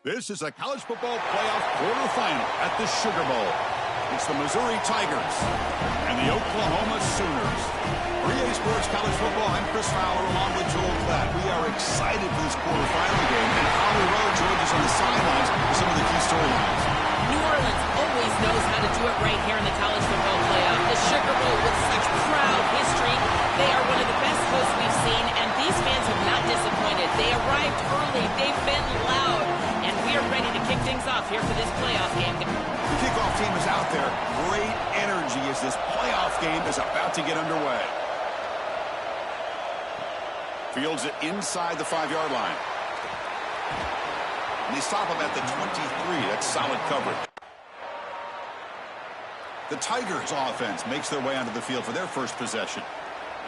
This is a college football playoff quarterfinal at the Sugar Bowl. It's the Missouri Tigers and the Oklahoma Sooners. For EA Sports College Football, I'm Chris Fowler along with Joel Klatt. We are excited for this quarterfinal game, and Holly Rowe joins us on the sidelines with some of the key storylines. New Orleans always knows how to do it right here in the college football playoff. The Sugar Bowl with such proud history. They are one of the best hosts we've seen, and these fans have not disappointed. They arrived early. They've been loud, and we are ready to kick things off here for this playoff game. The kickoff team is out there. Great energy as this playoff game is about to get underway. Fields it inside the 5-yard line. And they stop him at the 23. That's solid coverage. The Tigers offense makes their way onto the field for their first possession.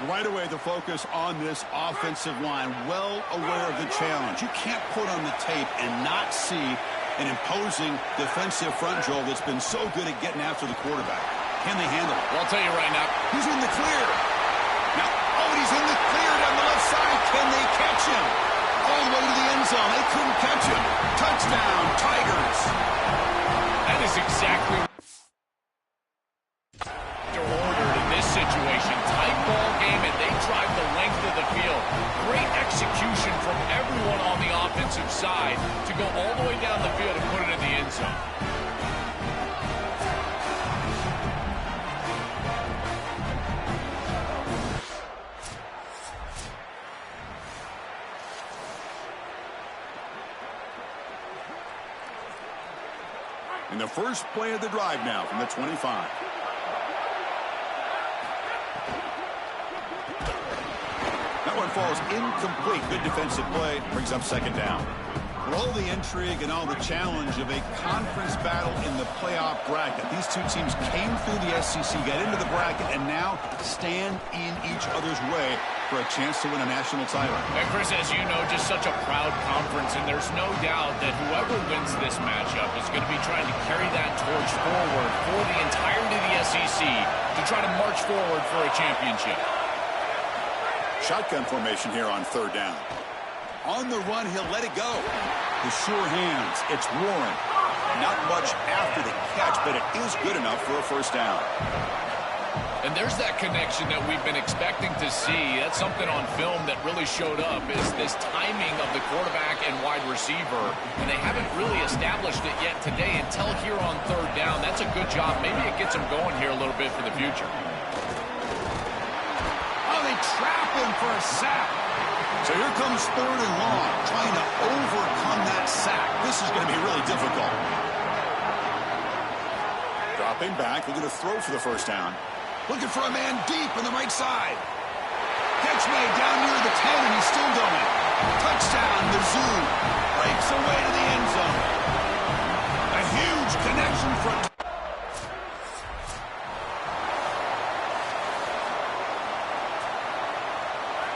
Right away, the focus on this offensive line, well aware of the challenge. You can't put on the tape and not see an imposing defensive front, Joel, that's been so good at getting after the quarterback. Can they handle it? Well, I'll tell you right now. He's in the clear. Now, he's in the clear down the left side. Can they catch him? All the way to the end zone. They couldn't catch him. Touchdown, Tigers. That is exactly ordered in this situation. Tight ball game, and they drive the length of the field. Great execution from everyone on the offensive side to go all the way down the field and put it in the end zone. In the first play of the drive now from the 25. That one falls incomplete. Good defensive play. Brings up second down. For all the intrigue and all the challenge of a conference battle in the playoff bracket, these two teams came through the SEC, got into the bracket, and now stand in each other's way for a chance to win a national title. And Chris, as you know, just such a proud conference, and there's no doubt that whoever wins this matchup is going to be trying to carry that torch forward for the entirety of the SEC to try to march forward for a championship. Shotgun formation here on third down. On the run, he'll let it go. The sure hands. It's Warren. Not much after the catch, but it is good enough for a first down. And there's that connection that we've been expecting to see. That's something on film that really showed up, is this timing of the quarterback and wide receiver. And they haven't really established it yet today until here on third down. That's a good job. Maybe it gets them going here a little bit for the future. Oh, they trap him for a sack. So here comes third and long, trying to overcome that sack. This is going to be really difficult. Dropping back, looking to throw for the first down. Looking for a man deep on the right side. Catch made down near the 10, and he's still going. Touchdown, Mizzou. Breaks away to the end zone. A huge connection for...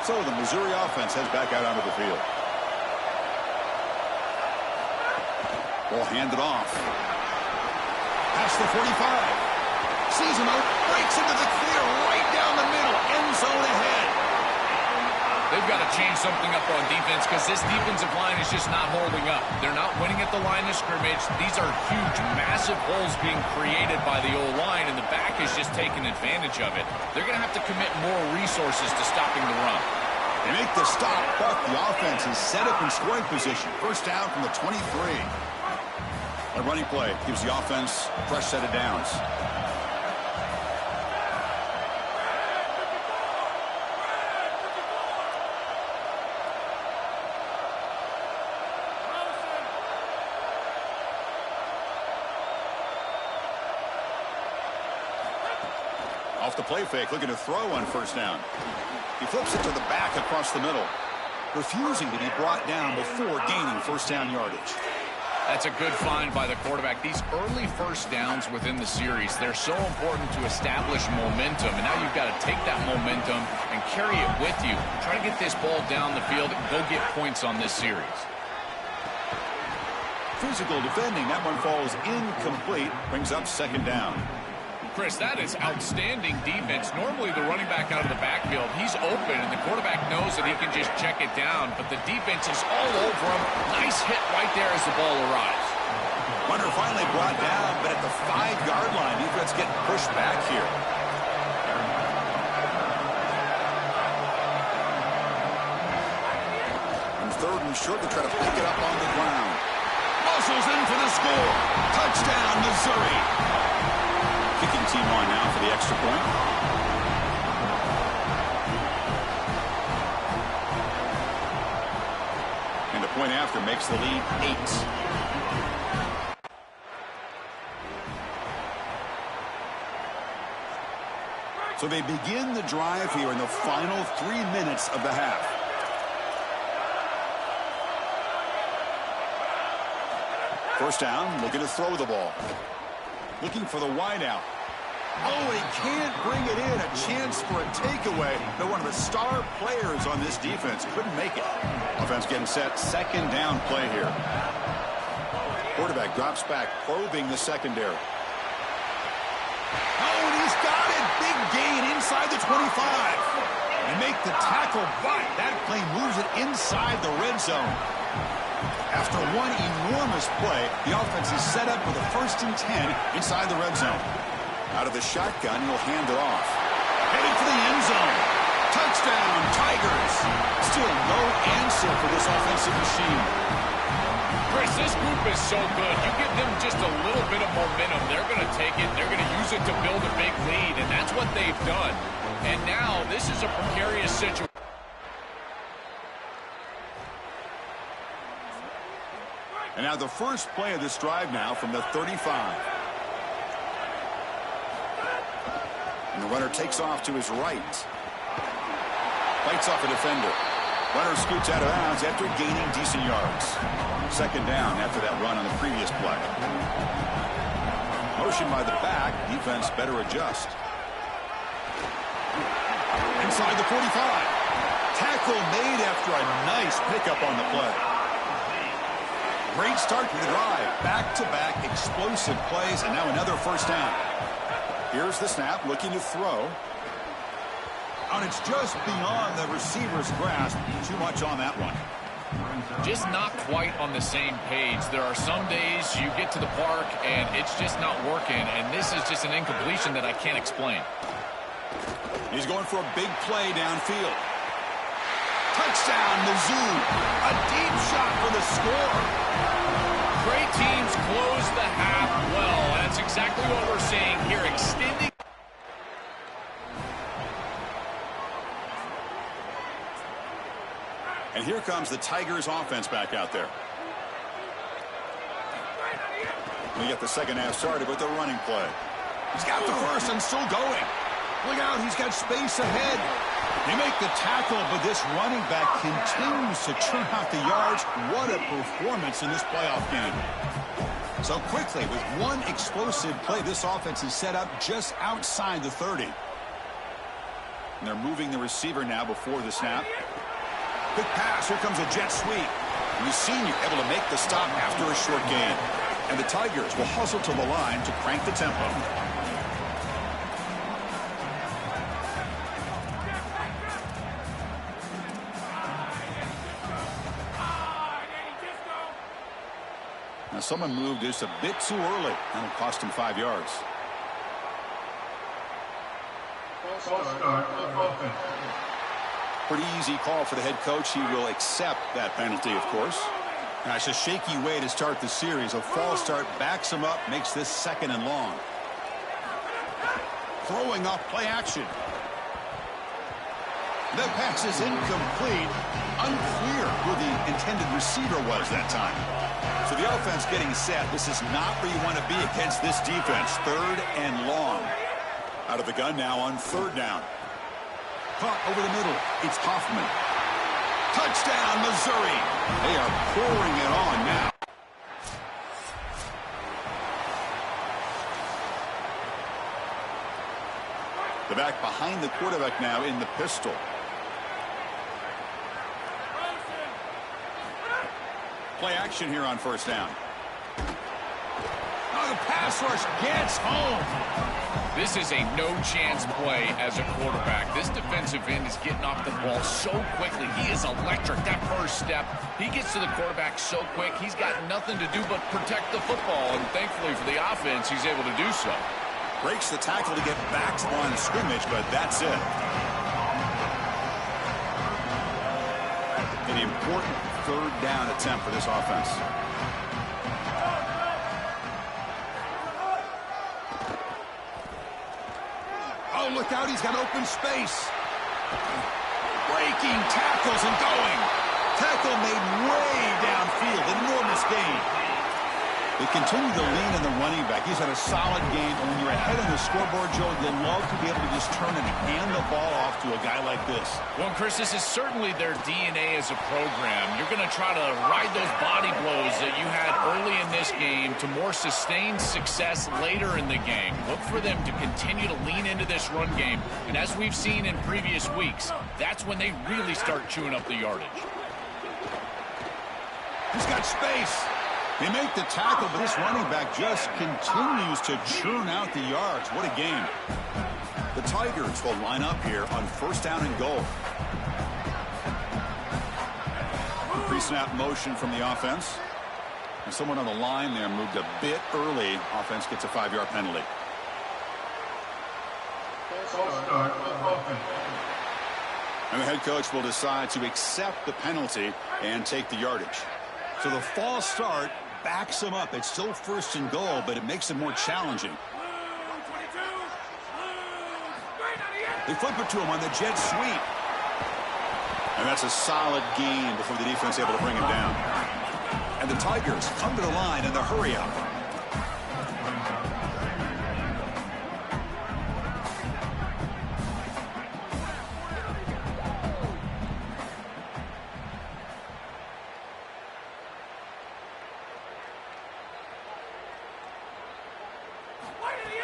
So the Missouri offense heads back out onto the field. Ball handed off. Past the 45. Sees him out. Breaks into the clear right down the middle. End zone ahead. They've got to change something up on defense because this defensive line is just not holding up. They're not winning at the line of scrimmage. These are huge, massive holes being created by the O-line, and the back is just taking advantage of it. They're going to have to commit more resources to stopping the run. They make the stop, but the offense is set up in scoring position. First down from the 23. A running play gives the offense a fresh set of downs. Off the play fake, looking to throw on first down. He flips it to the back across the middle, refusing to be brought down before gaining first down yardage. That's a good find by the quarterback. These early first downs within the series, they're so important to establish momentum. And now you've got to take that momentum and carry it with you. Try to get this ball down the field and go get points on this series. Physical defending. That one falls incomplete. Brings up second down. Chris, that is outstanding defense. Normally the running back out of the backfield, he's open, and the quarterback knows that he can just check it down, but the defense is all over him. Nice hit right there as the ball arrives. Runner finally brought down, but at the 5-yard line, defense getting pushed back here. And third and short, they try to pick it up on the ground. Muscles in for the score. Touchdown, Missouri. Kicking team on now for the extra point. And the point after makes the lead 8. So they begin the drive here in the final 3 minutes of the half. First down, looking to throw the ball. Looking for the wideout. Oh, he can't bring it in. A chance for a takeaway. But one of the star players on this defense couldn't make it. Offense getting set. Second down play here. Quarterback drops back, probing the secondary. Oh, and he's got it. Big gain inside the 25. And make the tackle, but that play moves it inside the red zone. After one enormous play, the offense is set up with a 1st and 10 inside the red zone. Out of the shotgun, he'll hand it off. Headed for the end zone. Touchdown, Tigers. Still no answer for this offensive machine. Chris, this group is so good. You give them just a little bit of momentum, they're going to take it, they're going to use it to build a big lead, and that's what they've done. And now this is a precarious situation. And now the first play of this drive now from the 35. And the runner takes off to his right. Fights off a defender. Runner scoots out of bounds after gaining decent yards. Second down after that run on the previous play. Motion by the back. Defense better adjust. Inside the 45. Tackle made after a nice pickup on the play. Great start to the drive. Back-to-back explosive plays, and now another first down. Here's the snap, looking to throw. And it's just beyond the receiver's grasp. Too much on that one. Just not quite on the same page. There are some days you get to the park, and it's just not working, and this is just an incompletion that I can't explain. He's going for a big play downfield. Touchdown, Mizzou. A deep shot for the score. Great teams close the half well. That's exactly what we're seeing here, extending. And here comes the Tigers offense back out there. We get the second half started with the running play. He's got the first and still going. Look out, he's got space ahead. They make the tackle, but this running back continues to churn out the yards. What a performance in this playoff game. So quickly, with one explosive play, this offense is set up just outside the 30. And they're moving the receiver now before the snap. Quick pass, here comes a jet sweep. And the senior able to make the stop after a short gain. And the Tigers will hustle to the line to crank the tempo. Now someone moved just a bit too early. That'll cost him 5 yards. Pretty easy call for the head coach. He will accept that penalty, of course. Now it's a shaky way to start the series. A false start backs him up, makes this 2nd and long. Throwing off play action. The pass is incomplete. Unclear who the intended receiver was that time. So the offense getting set. This is not where you want to be against this defense. 3rd and long. Out of the gun now on 3rd down. Caught over the middle. It's Hoffman. Touchdown, Missouri. They are pouring it on now. The back behind the quarterback now in the pistol. Play action here on 1st down. Oh, the pass rush gets home. This is a no-chance play as a quarterback. This defensive end is getting off the ball so quickly. He is electric. That first step, he gets to the quarterback so quick, he's got nothing to do but protect the football. And thankfully for the offense, he's able to do so. Breaks the tackle to get back to the line of scrimmage, but that's it. An important third down attempt for this offense. Oh, look out, he's got open space. Breaking tackles and going. Tackle made way downfield. Enormous gain. They continue to lean on the running back. He's had a solid game. And when you're ahead on the scoreboard, Joe, you'll love to be able to just turn and hand the ball off to a guy like this. Well, Chris, this is certainly their DNA as a program. You're going to try to ride those body blows that you had early in this game to more sustained success later in the game. Look for them to continue to lean into this run game. And as we've seen in previous weeks, that's when they really start chewing up the yardage. He's got space. They make the tackle, but this running back just continues to churn out the yards. What a game. The Tigers will line up here on first down and goal. Pre-snap motion from the offense. And someone on the line there moved a bit early. Offense gets a 5-yard penalty. And the head coach will decide to accept the penalty and take the yardage. So the false start backs him up. It's still first and goal, but it makes it more challenging. They flip it to him on the jet sweep. And that's a solid gain before the defense able to bring him down. And the Tigers come to the line in the hurry up.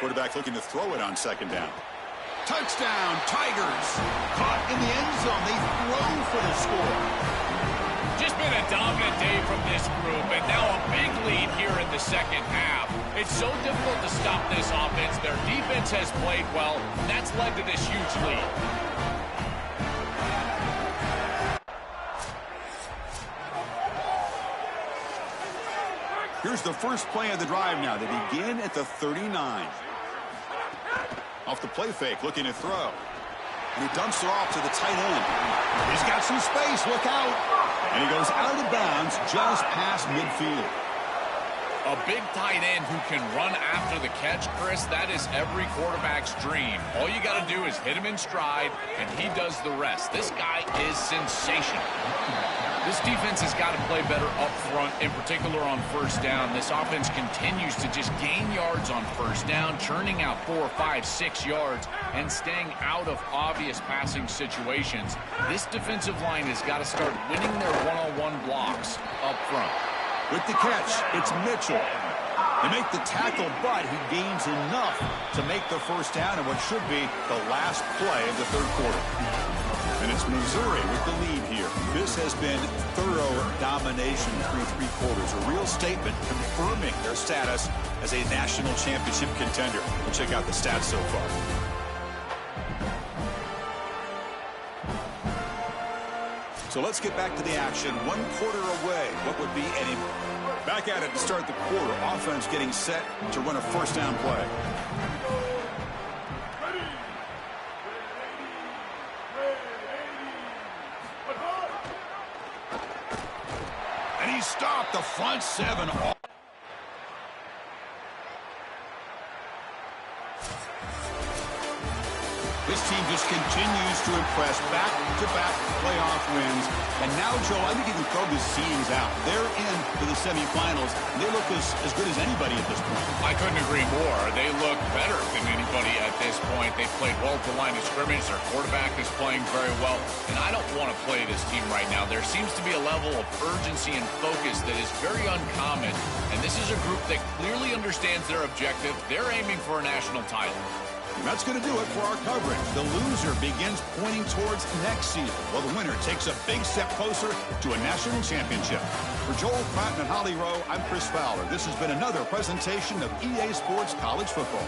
Quarterback looking to throw it on second down. Touchdown, Tigers. Caught in the end zone. They throw for the score. Just been a dominant day from this group, and now a big lead here in the second half. It's so difficult to stop this offense. Their defense has played well, and that's led to this huge lead. Here's the first play of the drive now. They begin at the 39. Off the play fake, looking to throw. And he dumps it off to the tight end. He's got some space, look out. And he goes out of bounds just past midfield. A big tight end who can run after the catch, Chris, that is every quarterback's dream. All you got to do is hit him in stride, and he does the rest. This guy is sensational. This defense has got to play better up front, in particular on first down. This offense continues to just gain yards on first down, churning out 4, 5, 6 yards, and staying out of obvious passing situations. This defensive line has got to start winning their one-on-one blocks up front. With the catch, it's Mitchell. They make the tackle, but he gains enough to make the first down in what should be the last play of the third quarter. And it's Missouri with the lead here. This has been thorough domination through 3 quarters. A real statement confirming their status as a national championship contender. We'll check out the stats so far. So let's get back to the action. 1 quarter away. What would be any... Back at it to start the quarter. Offense getting set to run a first down play. And he stopped the front 7 off. This team just continues to impress. Back-to-back playoff wins. And now, Joe, I think you can throw the scenes out. They're in to the semifinals. They look as good as anybody at this point. I couldn't agree more. They look better than anybody at this point. They played well at the line of scrimmage. Their quarterback is playing very well. And I don't want to play this team right now. There seems to be a level of urgency and focus that is very uncommon. And this is a group that clearly understands their objective. They're aiming for a national title. And that's going to do it for our coverage. The loser begins pointing towards next season, while the winner takes a big step closer to a national championship. For Joel Pratt and Holly Rowe, I'm Chris Fowler. This has been another presentation of EA Sports College Football.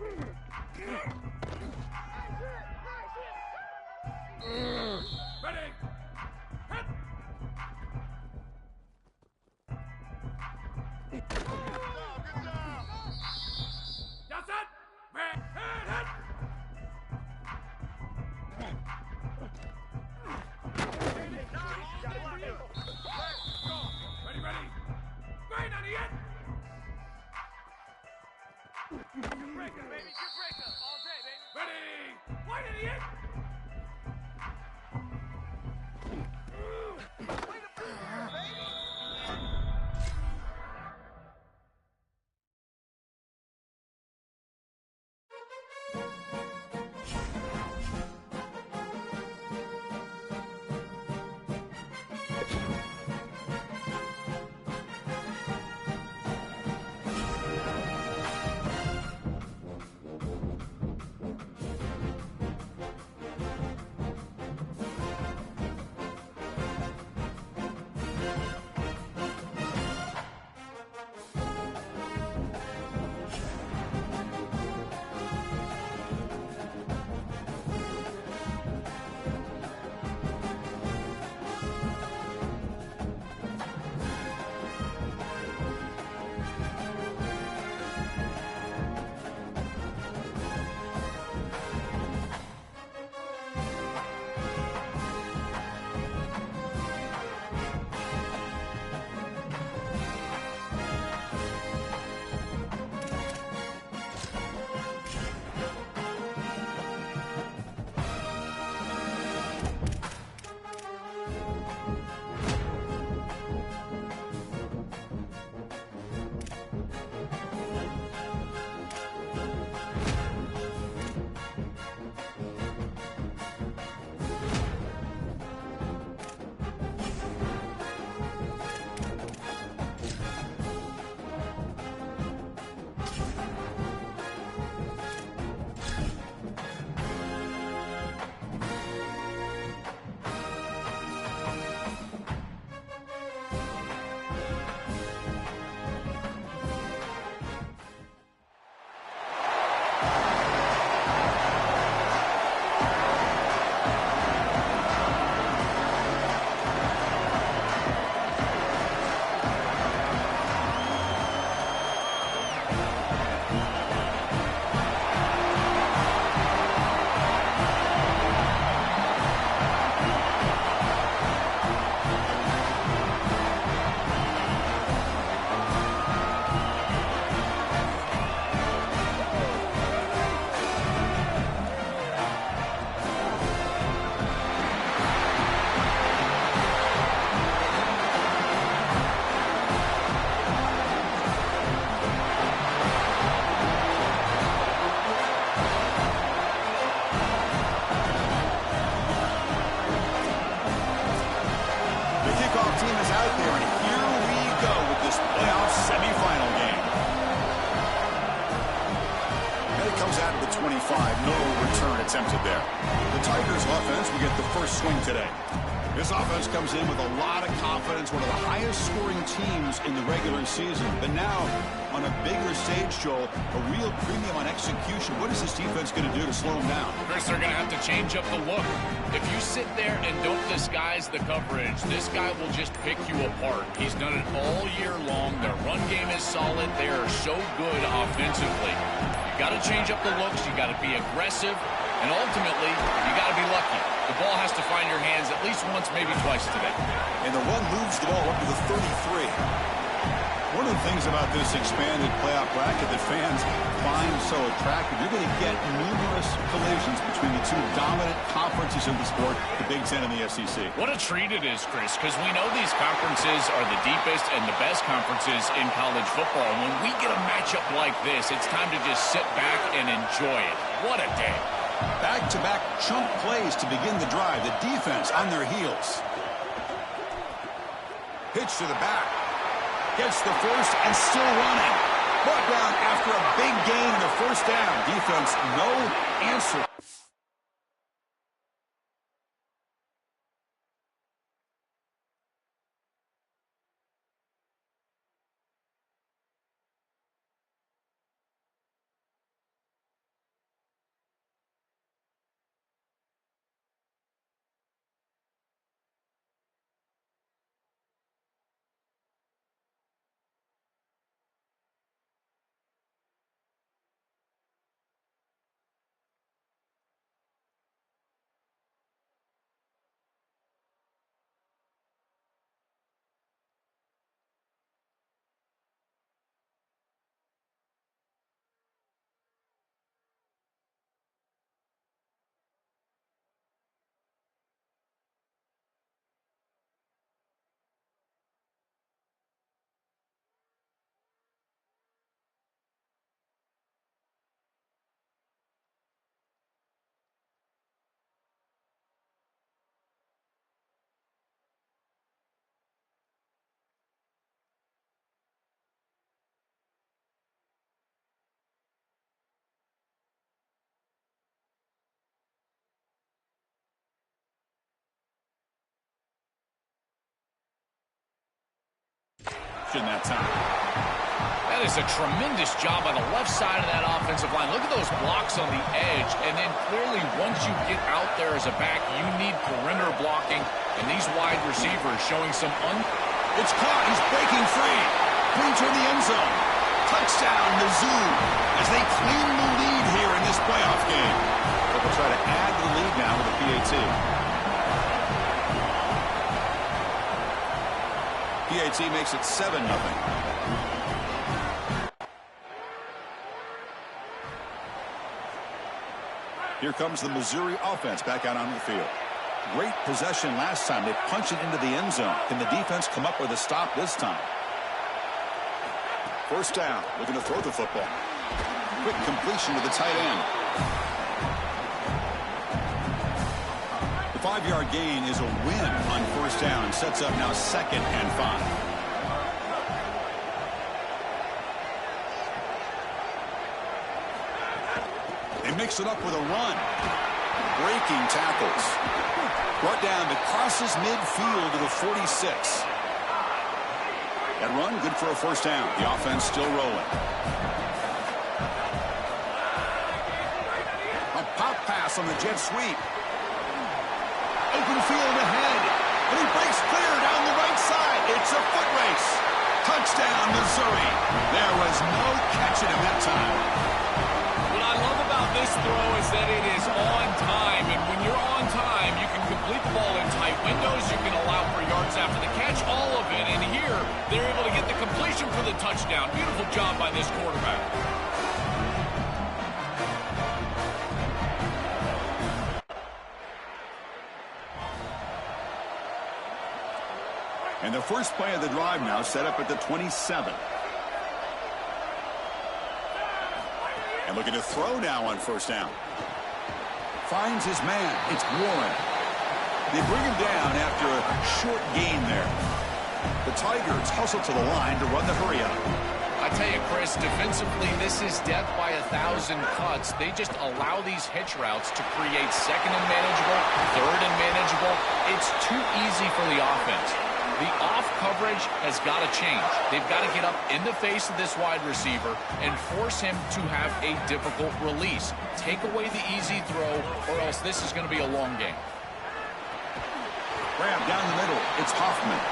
Ready. Hit. That's it. Hit. Ready, ready. Right on the end. Breaker, baby. Good breaker. All day, baby. Ready. Right on the end. Team is out there, and here we go with this playoff semifinal game. And it comes out of the 25. No return attempted there. The Tigers offense will get the first swing today. This offense comes in with a lot of confidence, one of the highest scoring teams in the regular season. But now, on a bigger stage, Joel, a real premium on execution. What is this defense going to do to slow them down? Chris, they're going to have to change up the look. If you sit there and don't disguise the coverage, this guy will just pick you apart. He's done it all year long. Their run game is solid. They are so good offensively. You got to change up the looks. You got to be aggressive. And ultimately, you got to be lucky. The ball has to find your hands at least once, maybe twice today. And the run moves the ball up to the 33. One of the things about this expanded playoff bracket that fans find so attractive, you're going to get numerous collisions between the two dominant conferences in the sport, the Big Ten and the SEC. What a treat it is, Chris, because we know these conferences are the deepest and the best conferences in college football. When we get a matchup like this, it's time to just sit back and enjoy it. What a day. Back-to-back chunk plays to begin the drive. The defense on their heels. Pitch to the back. Gets the first and still running. Brought down after a big gain in the first down. Defense, no answer. interception that time. That is a tremendous job on the left side of that offensive line. Look at those blocks on the edge. And then clearly once you get out there as a back, you need perimeter blocking. And these wide receivers showing some It's caught. He's breaking free. Brings her in the end zone. Touchdown, Mizzou, as they claim the lead here in this playoff game. But they'll try to add to the lead now with a PAT. PAT makes it 7-0. Here comes the Missouri offense back out onto the field. Great possession last time. They punch it into the end zone. Can the defense come up with a stop this time? First down, looking to throw the football. Quick completion to the tight end. The 5-yard gain is a win on first down. Sets up now 2nd and 5. They mix it up with a run. Breaking tackles. Brought down that crosses midfield to the 46. That run, good for a first down. The offense still rolling. A pop pass on the jet sweep. Open field ahead. And he breaks clear down the right side. It's a foot race. Touchdown, Missouri. There was no catching him that time. What I love about this throw is that it is on time. And when you're on time, you can complete the ball in tight windows. You can allow for yards after the catch, all of it. And here, they're able to get the completion for the touchdown. Beautiful job by this quarterback. And the first play of the drive now set up at the 27. And looking to throw now on first down. Finds his man. It's Warren. They bring him down after a short gain there. The Tigers hustle to the line to run the hurry up. I tell you, Chris, defensively, this is death by 1,000 cuts. They just allow these hitch routes to create second and manageable, third and manageable. It's too easy for the offense. The off coverage has got to change. They've got to get up in the face of this wide receiver and force him to have a difficult release. Take away the easy throw, or else this is going to be a long game. Grab down the middle. It's Hoffman.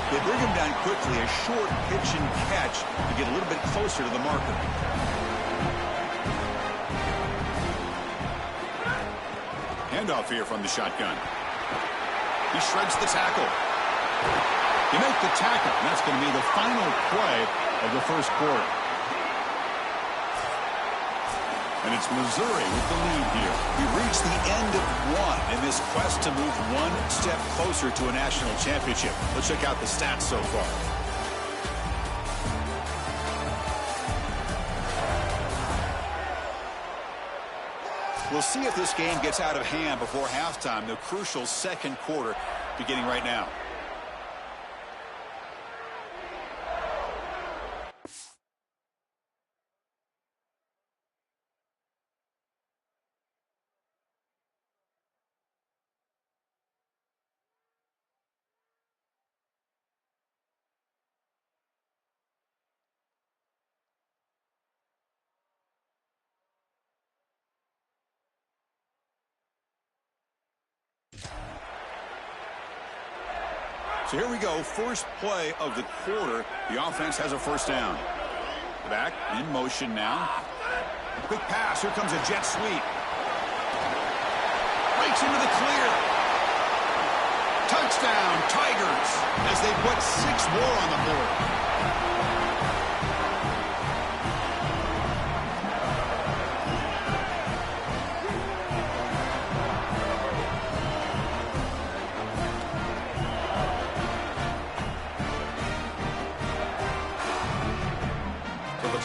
They bring him down quickly. A short pitch and catch to get a little bit closer to the marker. Handoff here from the shotgun. He shreds the tackle. You make the tackle, and that's going to be the final play of the first quarter. And it's Missouri with the lead here. We reached the end of one in this quest to move one step closer to a national championship. Let's check out the stats so far. We'll see if this game gets out of hand before halftime. The crucial second quarter beginning right now. So here we go, first play of the quarter. The offense has a first down. Back in motion now. Quick pass, here comes a jet sweep. Breaks into the clear. Touchdown, Tigers, as they put 6 more on the board.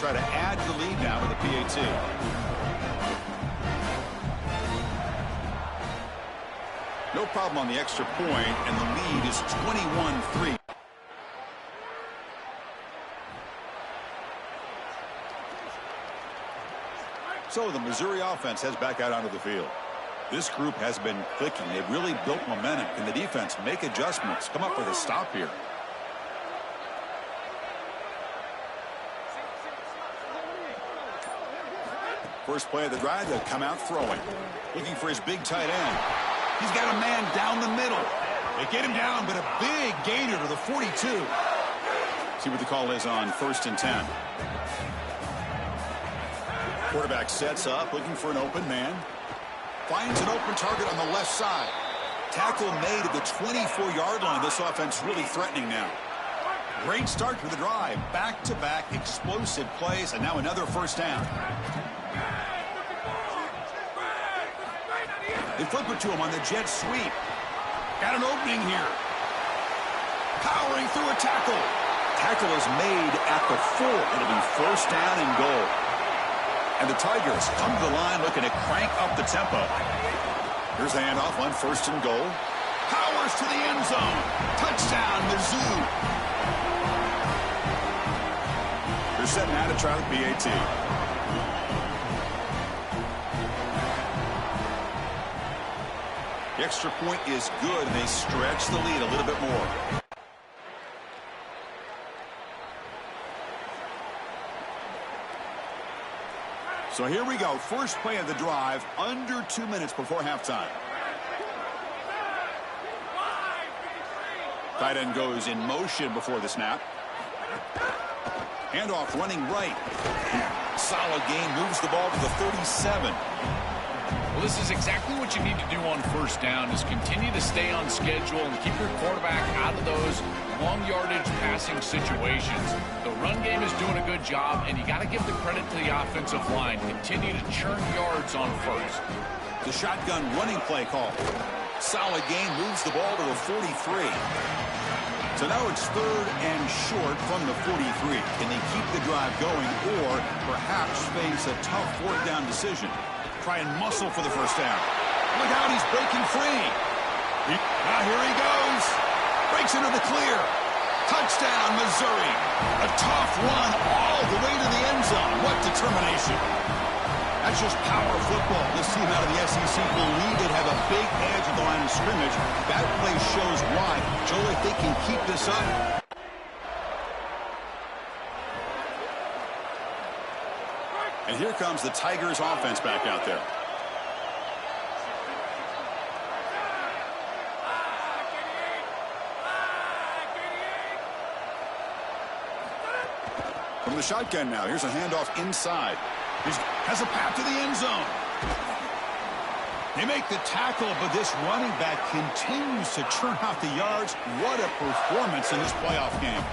Try to add to the lead now with a PAT. No problem on the extra point, and the lead is 21-3. So the Missouri offense heads back out onto the field. This group has been clicking. They've really built momentum. Can the defense make adjustments? Come up with a stop here. First play of the drive, they'll come out throwing. Looking for his big tight end. He's got a man down the middle. They get him down, but a big gainer to the 42. See what the call is on 1st and 10. Quarterback sets up, looking for an open man. Finds an open target on the left side. Tackle made at the 24-yard line. This offense really threatening now. Great start to the drive. Back-to-back explosive plays, and now another first down. They flip it to him on the jet sweep. Got an opening here. Powering through a tackle. Tackle is made at the 4. It'll be first down and goal. And the Tigers come to the line looking to crank up the tempo. Here's the handoff on 1st and goal. Powers to the end zone. Touchdown, Mizzou. They're setting out to try the PAT. The extra point is good, and they stretch the lead a little bit more. So here we go. First play of the drive, under 2 minutes before halftime. Tight end goes in motion before the snap. Handoff running right. Solid gain, moves the ball to the 37. Well, this is exactly what you need to do on first down, is continue to stay on schedule and keep your quarterback out of those long yardage passing situations. The run game is doing a good job, and you got to give the credit to the offensive line. Continue to churn yards on first. The shotgun running play call. Solid gain, moves the ball to the 43. So now it's 3rd and short from the 43. Can they keep the drive going, or perhaps face a tough 4th down decision? Try and muscle for the first down. Look out, he's breaking free. Now here he goes. Breaks into the clear. Touchdown, Missouri. A tough run all the way to the end zone. What determination. That's just power football. This team out of the SEC believe they have a big edge at the line of scrimmage. That play shows why. Joe, if they can keep this up. And here comes the Tigers offense back out there. From the shotgun now. Here's a handoff inside. He has a path to the end zone. They make the tackle, but this running back continues to churn out the yards. What a performance in this playoff game.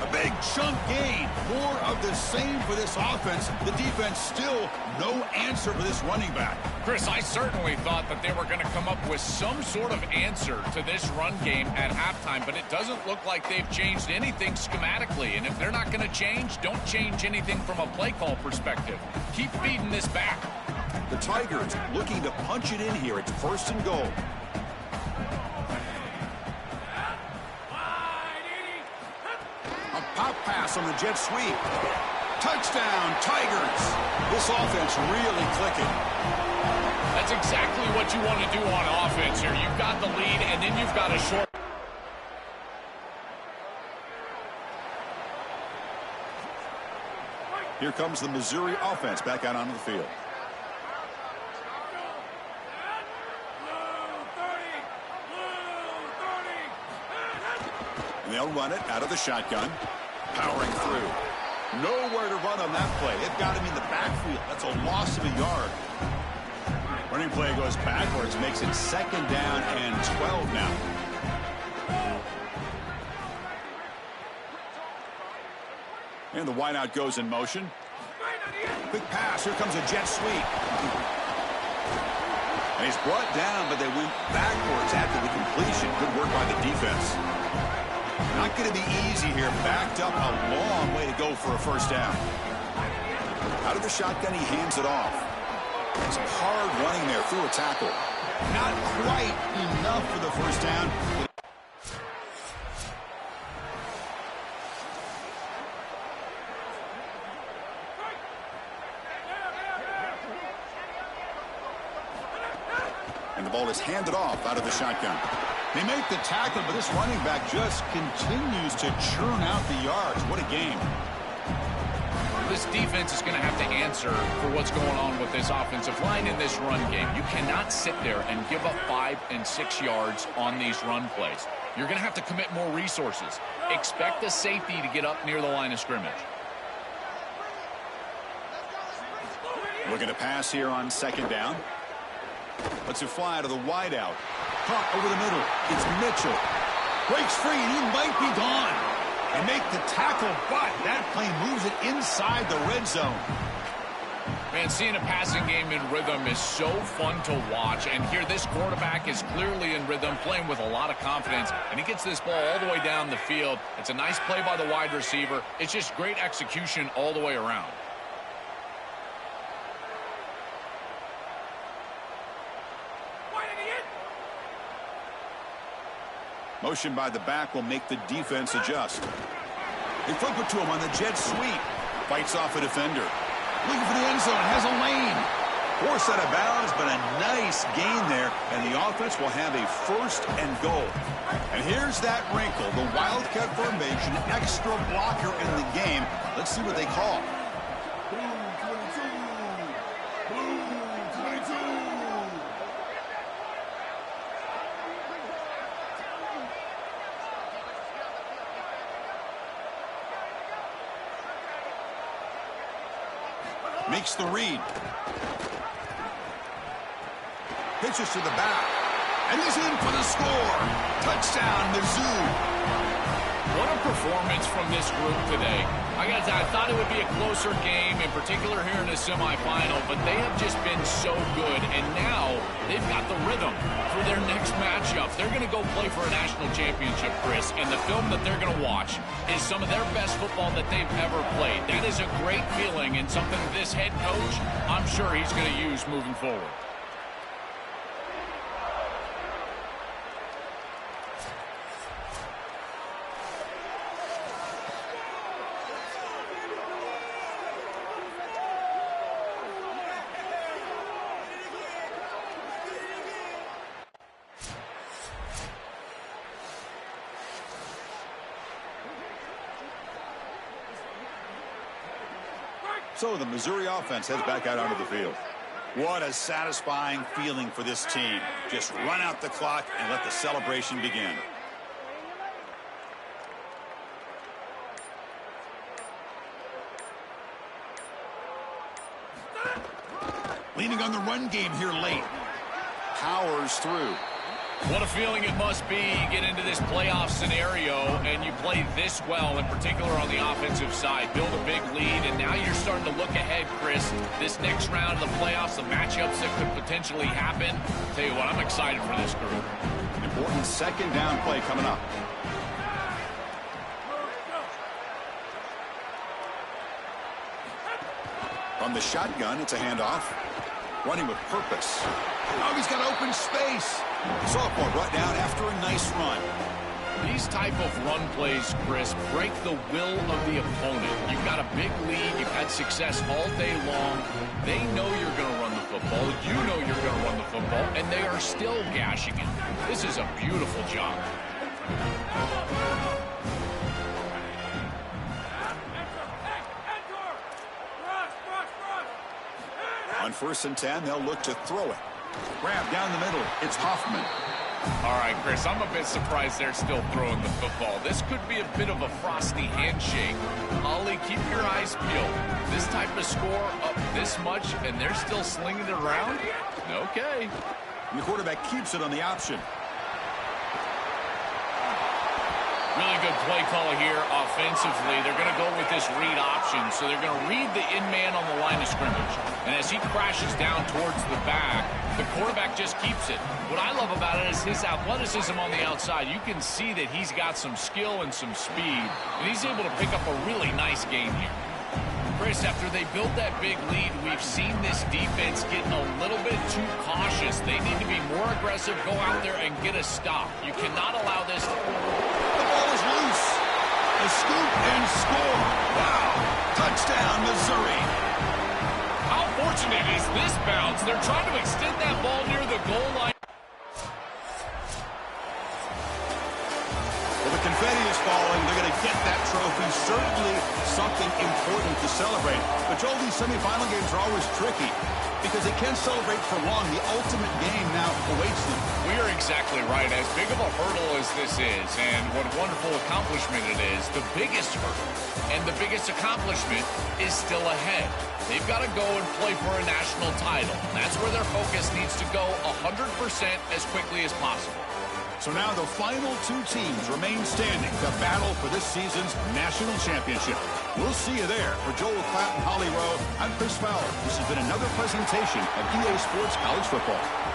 A big chunk gain. More of the same for this offense. The defense still no answer for this running back. Chris, I certainly thought that they were going to come up with some sort of answer to this run game at halftime, but it doesn't look like they've changed anything schematically. And if they're not going to change, don't change anything from a play call perspective. Keep feeding this back. The Tigers looking to punch it in here. It's 1st and goal. A pop pass on the jet sweep. Touchdown, Tigers. This offense really clicking. That's exactly what you want to do on offense here. You've got the lead, and then you've got a short. Here comes the Missouri offense back out onto the field. And they'll run it out of the shotgun. Powering through. Nowhere to run on that play. They've got him in the backfield. That's a loss of a yard. Running play goes backwards. Makes it 2nd down and 12 now. And the wideout goes in motion. Quick pass. Here comes a jet sweep. And he's brought down, but they went backwards after the completion. Good work by the defense. Not going to be easy here. Backed up a long way to go for a first down. Out of the shotgun, he hands it off. Some hard running there through a tackle. Not quite enough for the first down. And the ball is handed off out of the shotgun. They make the tackle, but this running back just continues to churn out the yards. What a game. This defense is going to have to answer for what's going on with this offensive line in this run game. You cannot sit there and give up 5 and 6 yards on these run plays. You're going to have to commit more resources. Expect a safety to get up near the line of scrimmage. Looking to pass here on second down. Lets it fly to the wideout. Caught over the middle. It's Mitchell. Breaks free, and he might be gone. And make the tackle, but that play moves it inside the red zone. Man, seeing a passing game in rhythm is so fun to watch. And here, this quarterback is clearly in rhythm, playing with a lot of confidence. And he gets this ball all the way down the field. It's a nice play by the wide receiver. It's just great execution all the way around. Motion by the back will make the defense adjust. They flip it to him on the jet sweep. Fights off a defender. Looking for the end zone. Has a lane. Forced out of bounds, but a nice gain there. And the offense will have a 1st and goal. And here's that wrinkle. The Wildcat formation, extra blocker in the game. Let's see what they call. Makes the read. Pitches to the back. And he's in for the score. Touchdown, Mizzou. What a performance from this group today. I thought it would be a closer game, in particular here in the semifinal, but they have just been so good, and now they've got the rhythm for their next matchup. They're going to go play for a national championship, Chris, and the film that they're going to watch is some of their best football that they've ever played. That is a great feeling and something this head coach, I'm sure he's going to use moving forward. So the Missouri offense heads back out onto the field. What a satisfying feeling for this team. Just run out the clock and let the celebration begin. Leaning on the run game here late. Powers through. What a feeling it must be. You get into this playoff scenario and you play this well, in particular on the offensive side. Build a big lead, and now you're starting to look ahead, Chris. This next round of the playoffs, the matchups that could potentially happen. I'll tell you what, I'm excited for this group. Important second down play coming up. From the shotgun, it's a handoff. Running with purpose. Oh, he's got open space. Sophomore brought down after a nice run. These type of run plays, Chris, break the will of the opponent. You've got a big lead. You've had success all day long. They know you're going to run the football. You know you're going to run the football, and they are still gashing it. This is a beautiful job. On 1st and 10, they'll look to throw it. Grab down the middle. It's Hoffman. All right, Chris, I'm a bit surprised they're still throwing the football. This could be a bit of a frosty handshake. Ollie, keep your eyes peeled. This type of score up this much, and they're still slinging it around? Okay. And the quarterback keeps it on the option. Really good play call here offensively. They're going to go with this read option. So they're going to read the in-man on the line of scrimmage. And as he crashes down towards the back, the quarterback just keeps it. What I love about it is his athleticism on the outside. You can see that he's got some skill and some speed. And he's able to pick up a really nice game here. Chris, after they built that big lead, we've seen this defense get a little bit too cautious. They need to be more aggressive, go out there and get a stop. You cannot allow this. The ball is loose. A scoop and score. Wow. Touchdown, Missouri. How fortunate is this bounce? They're trying to extend that ball near the goal line. With a confetti is falling. They're going to get that trophy. Certainly something important to celebrate. But, Joel, these semifinal games are always tricky because they can't celebrate for long. The ultimate game now awaits them. We are exactly right. As big of a hurdle as this is, and what a wonderful accomplishment it is, the biggest hurdle and the biggest accomplishment is still ahead. They've got to go and play for a national title. That's where their focus needs to go 100% as quickly as possible. So now the final two teams remain standing to battle for this season's national championship. We'll see you there. For Joel Klatt and Holly Rowe, I'm Chris Fowler. This has been another presentation of EA Sports College Football.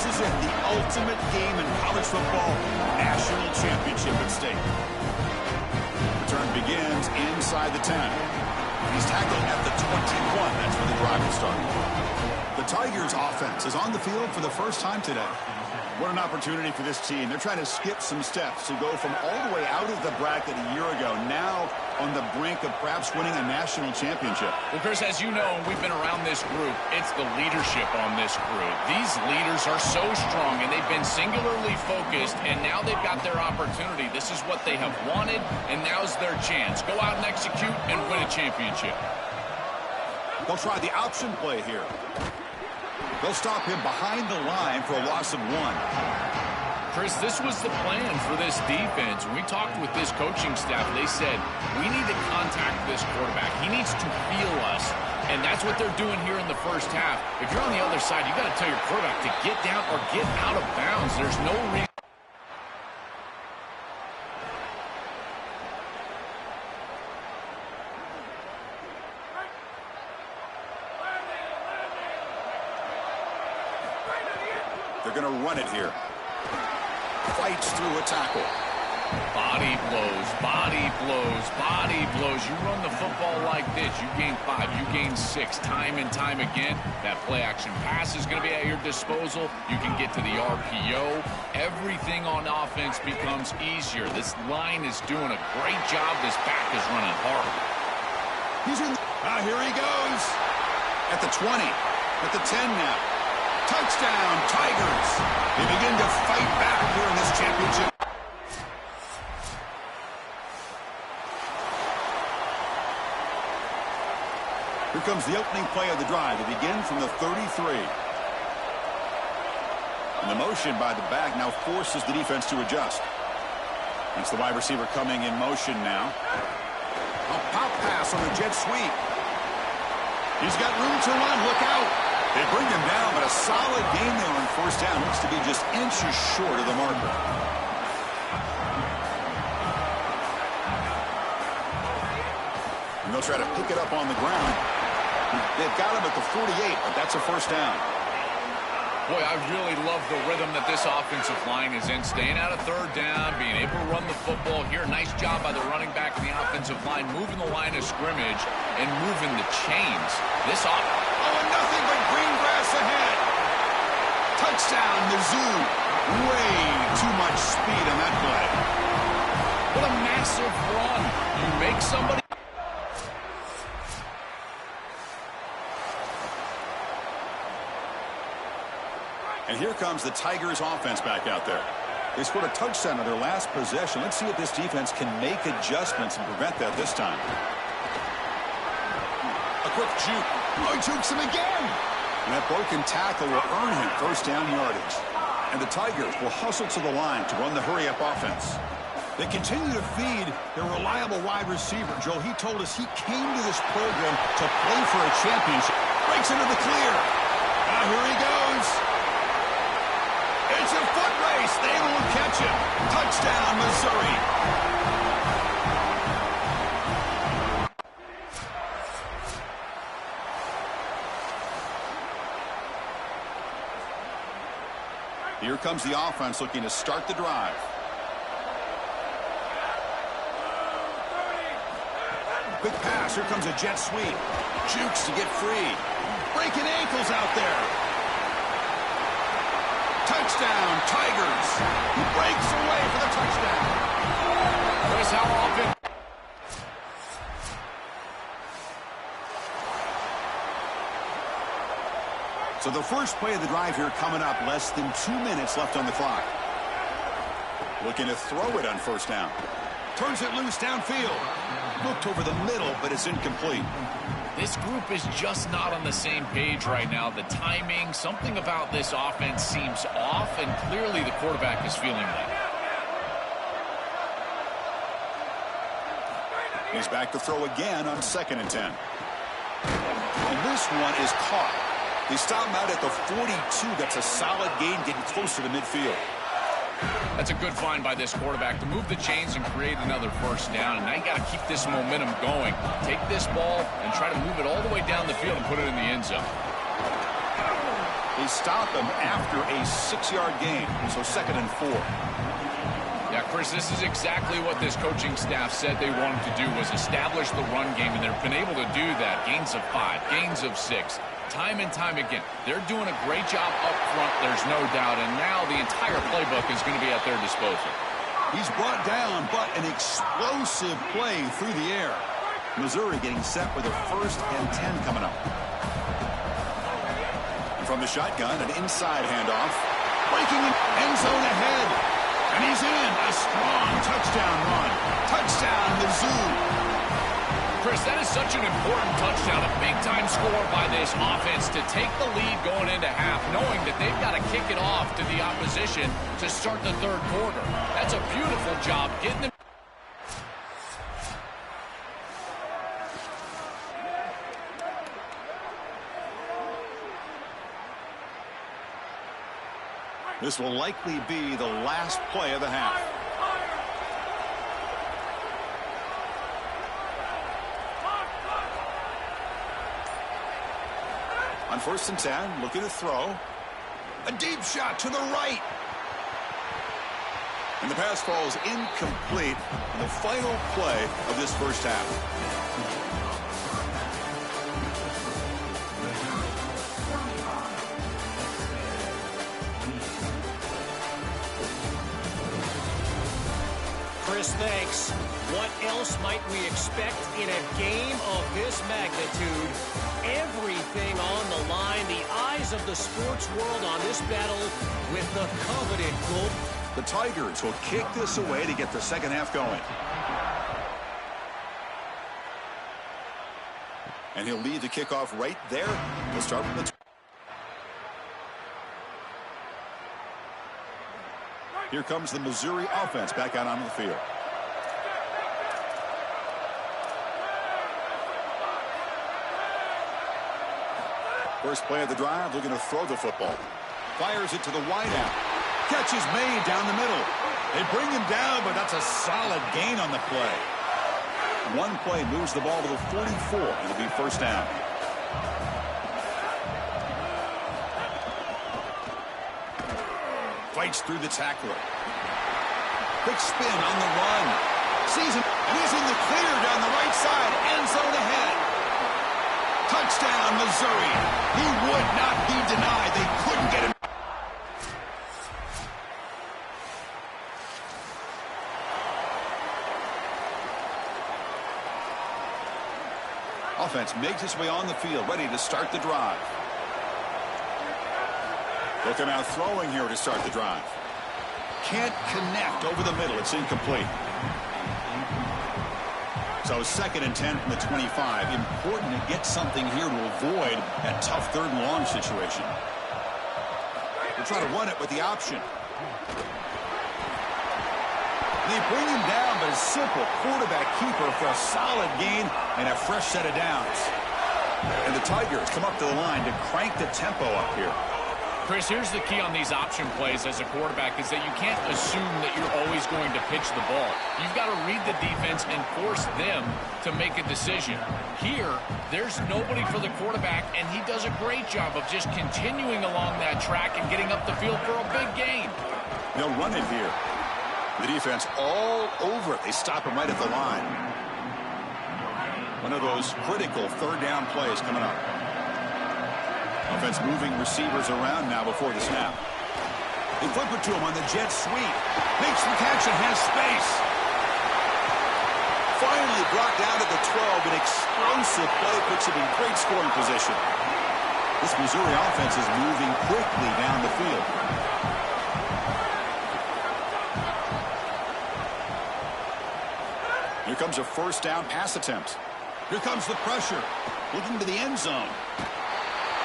This is it, the ultimate game in college football, national championship at stake. Return begins inside the 10. He's tackled at the 21. That's where the drive will start. The Tigers offense is on the field for the first time today. What an opportunity for this team. They're trying to skip some steps to go from all the way out of the bracket a year ago, now on the brink of perhaps winning a national championship. Well, Chris, as you know, and we've been around this group, it's the leadership on this group. These leaders are so strong, and they've been singularly focused, and now they've got their opportunity. This is what they have wanted, and now's their chance. Go out and execute and win a championship. They'll try the option play here. They'll stop him behind the line for a loss of 1. Chris, this was the plan for this defense. When we talked with this coaching staff, they said, we need to contact this quarterback. He needs to feel us. And that's what they're doing here in the first half. If you're on the other side, you got to tell your quarterback to get down or get out of bounds. There's no reason. They're going to run it here. Fights through a tackle. Body blows, body blows, body blows. You run the football like this, you gain 5, you gain 6, time and time again. That play-action pass is going to be at your disposal. You can get to the RPO. Everything on offense becomes easier. This line is doing a great job. This back is running hard. Here he goes. At the 20, at the 10 now. Touchdown, Tigers. They begin to fight back here in this championship. Here comes the opening play of the drive. They begin from the 33. And the motion by the back now forces the defense to adjust. It's the wide receiver coming in motion now. A pop pass on the jet sweep. He's got room to run. Look out. They bring him down, but a solid gain there on first down. Looks to be just inches short of the marker. And they'll try to pick it up on the ground. They've got him at the 48, but that's a first down. Boy, I really love the rhythm that this offensive line is in. Staying out of third down, being able to run the football here. Nice job by the running back and the offensive line, moving the line of scrimmage and moving the chains. This offense. Oh, and nothing but green grass ahead. Touchdown, Mizzou. Way too much speed on that play. What a massive run. You make somebody. And here comes the Tigers offense back out there. They scored a touchdown on their last possession. Let's see if this defense can make adjustments and prevent that this time. A quick juke. Oh, he jukes him again. And that broken tackle will earn him first down yardage. And the Tigers will hustle to the line to run the hurry-up offense. They continue to feed their reliable wide receiver. Joe, he told us he came to this program to play for a championship. Breaks into the clear. Here he goes. It's a foot race. They won't catch him. Touchdown, Missouri. Here comes the offense looking to start the drive. Quick pass. Here comes a jet sweep. Jukes to get free. Breaking ankles out there. Touchdown, Tigers. He breaks away for the touchdown. Chris, how often? So the first play of the drive here coming up, less than 2 minutes left on the clock. Looking to throw it on first down. Turns it loose downfield. Looked over the middle, but it's incomplete. This group is just not on the same page right now. The timing, something about this offense seems off, and clearly the quarterback is feeling that. He's back to throw again on 2nd and 10. And this one is caught. They stop him out at the 42. That's a solid gain, getting closer to midfield. That's a good find by this quarterback to move the chains and create another first down. And now you got to keep this momentum going. Take this ball and try to move it all the way down the field and put it in the end zone. They stop him after a 6-yard gain, so 2nd and 4. Yeah, Chris, this is exactly what this coaching staff said they wanted to do, was establish the run game, and they've been able to do that. Gains of 5, gains of 6, time and time again. They're doing a great job up front, there's no doubt, and now the entire playbook is going to be at their disposal. He's brought down, but an explosive play through the air. Missouri getting set with a 1st and 10 coming up. And from the shotgun, an inside handoff. Breaking end zone ahead. And he's in. A strong touchdown run. Touchdown, Mizzou. Chris, that is such an important touchdown, a big-time score by this offense to take the lead going into half, knowing that they've got to kick it off to the opposition to start the 3rd quarter. That's a beautiful job getting them. This will likely be the last play of the half. On 1st and 10, looking to throw. A deep shot to the right. And the pass falls incomplete in the final play of this first half. Chris, thanks. What else might we expect in a game of this magnitude? Everything on the line. The eyes of the sports world on this battle with the coveted goal. The Tigers will kick this away to get the second half going. And he'll lead the kickoff right there. We'll start with the... Here comes the Missouri offense back out onto the field. First play of the drive, looking to throw the football. Fires it to the wideout. Catch is made down the middle. They bring him down, but that's a solid gain on the play. One play moves the ball to the 44. It'll be 1st down. Fights through the tackler. Quick spin on the run. Sees him, and he's in the clear down the right side. End zone ahead. Touchdown, Missouri. He would not be denied. They couldn't get him. Offense makes its way on the field, ready to start the drive. Looking out throwing here to start the drive. Can't connect over the middle. It's incomplete. So 2nd and 10 from the 25. Important to get something here to avoid that tough 3rd and long situation. They're trying to run it with the option. They bring him down, but a simple quarterback keeper for a solid gain and a fresh set of downs. And the Tigers come up to the line to crank the tempo up here. Chris, here's the key on these option plays as a quarterback is that you can't assume that you're always going to pitch the ball. You've got to read the defense and force them to make a decision. Here, there's nobody for the quarterback, and he does a great job of just continuing along that track and getting up the field for a big gain. They'll run it here. The defense all over it. They stop him right at the line. One of those critical 3rd down plays coming up. Offense moving receivers around now before the snap. They flip it to him on the jet sweep. Makes the catch and has space. Finally brought down at the 12. An explosive play puts him in great scoring position. This Missouri offense is moving quickly down the field. Here comes a 1st down pass attempt. Here comes the pressure. Looking to the end zone.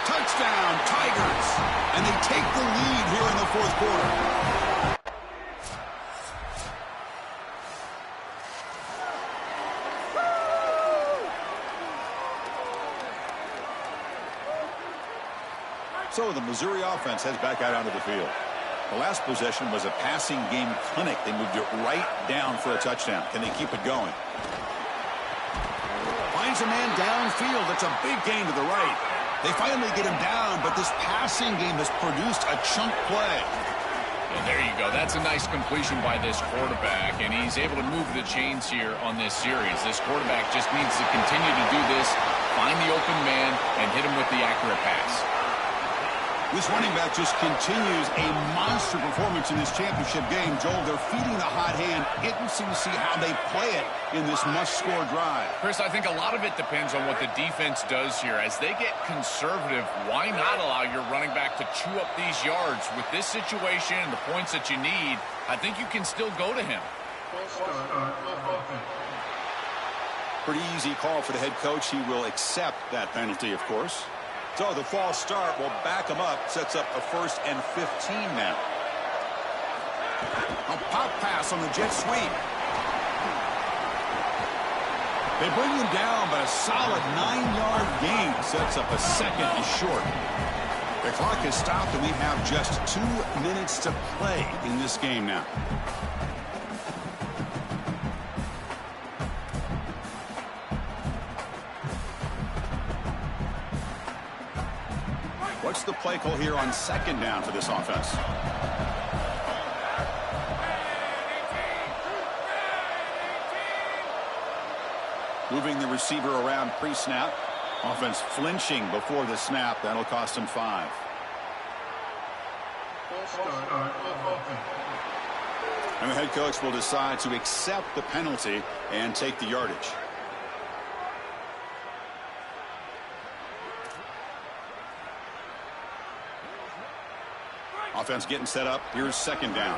Touchdown, Tigers. And they take the lead here in the 4th quarter. So the Missouri offense heads back out onto the field. The last possession was a passing game clinic. They moved it right down for a touchdown. Can they keep it going? Finds a man downfield. That's a big gain to the right. They finally get him down, but this passing game has produced a chunk play. Well, there you go. That's a nice completion by this quarterback, and he's able to move the chains here on this series. This quarterback just needs to continue to do this, find the open man, and hit him with the accurate pass. This running back just continues a monster performance in this championship game. Joel, they're feeding the hot hand. Interesting to see how they play it in this must-score drive. Chris, I think a lot of it depends on what the defense does here. As they get conservative, why not allow your running back to chew up these yards? With this situation and the points that you need, I think you can still go to him. Pretty easy call for the head coach. He will accept that penalty, of course. So the false start will back him up, sets up a 1st and 15 now. A pop pass on the jet sweep. They bring him down, but a solid 9-yard gain sets up a 2nd and short. The clock is stopped, and we have just 2 minutes to play in this game now. What's the play call here on 2nd down for this offense? Moving the receiver around pre-snap. Offense flinching before the snap. That'll cost him 5. And the head coach will decide to accept the penalty and take the yardage. Offense getting set up. Here's 2nd down.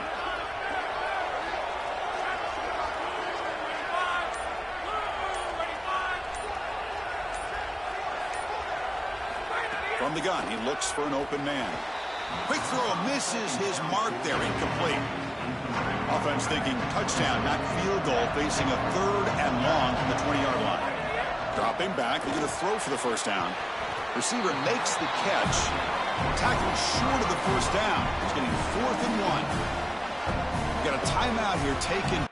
From the gun, he looks for an open man. Quick throw, misses his mark there, incomplete. Offense thinking touchdown, not field goal, facing a 3rd and long from the 20-yard line. Dropping back, they're going to throw for the 1st down. Receiver makes the catch. Tackled short of the 1st down. He's getting 4th and 1. We've got a timeout here taken.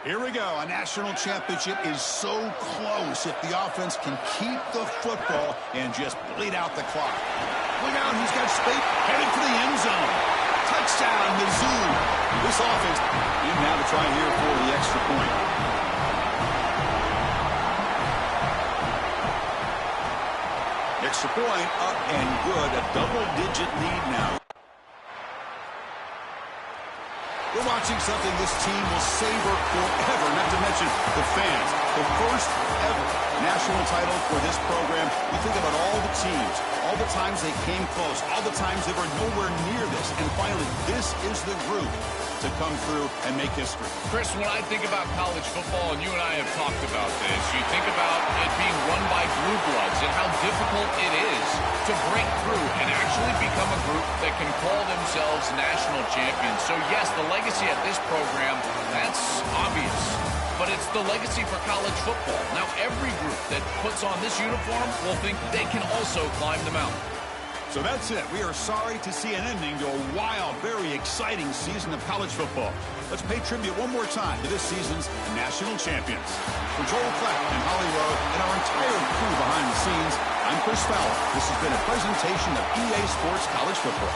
Here we go. A national championship is so close if the offense can keep the football and just bleed out the clock. Look out, he's got space headed for the end zone. Touchdown, Mizzou. This offense even now to try here for the extra point. Extra point up and good. A double-digit lead now. We're watching something this team will savor forever, not to mention the fans. The first ever national title for this program. You think about all the teams, all the times they came close, all the times they were nowhere near this, and finally, this is the group to come through and make history. Chris, when I think about college football, and you and I have talked about this, you think about it being run by blue bloods and how difficult it is to break through and actually become a group that can call themselves national champions. So yes, the legacy at this program, that's obvious. But it's the legacy for college football. Now every group that puts on this uniform will think they can also climb the mountain. So that's it. We are sorry to see an ending to a wild, very exciting season of college football. Let's pay tribute one more time to this season's national champions. For Joel Kleck and Holly Rowe and our entire crew behind the scenes, I'm Chris Fowler. This has been a presentation of EA Sports College Football.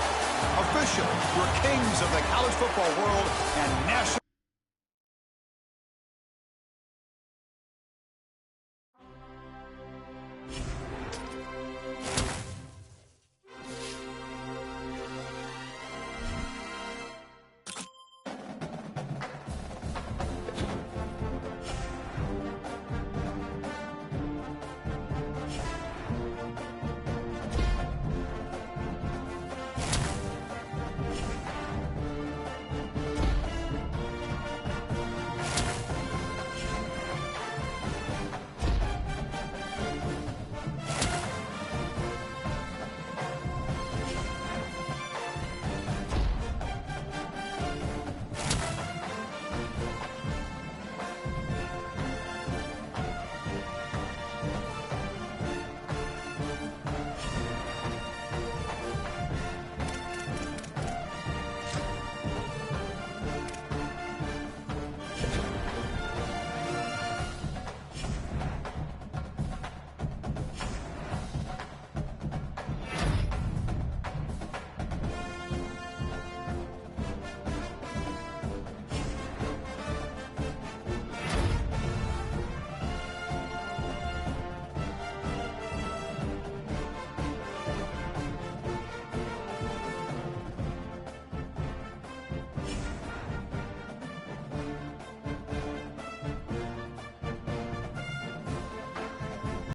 Officially, we're kings of the college football world and national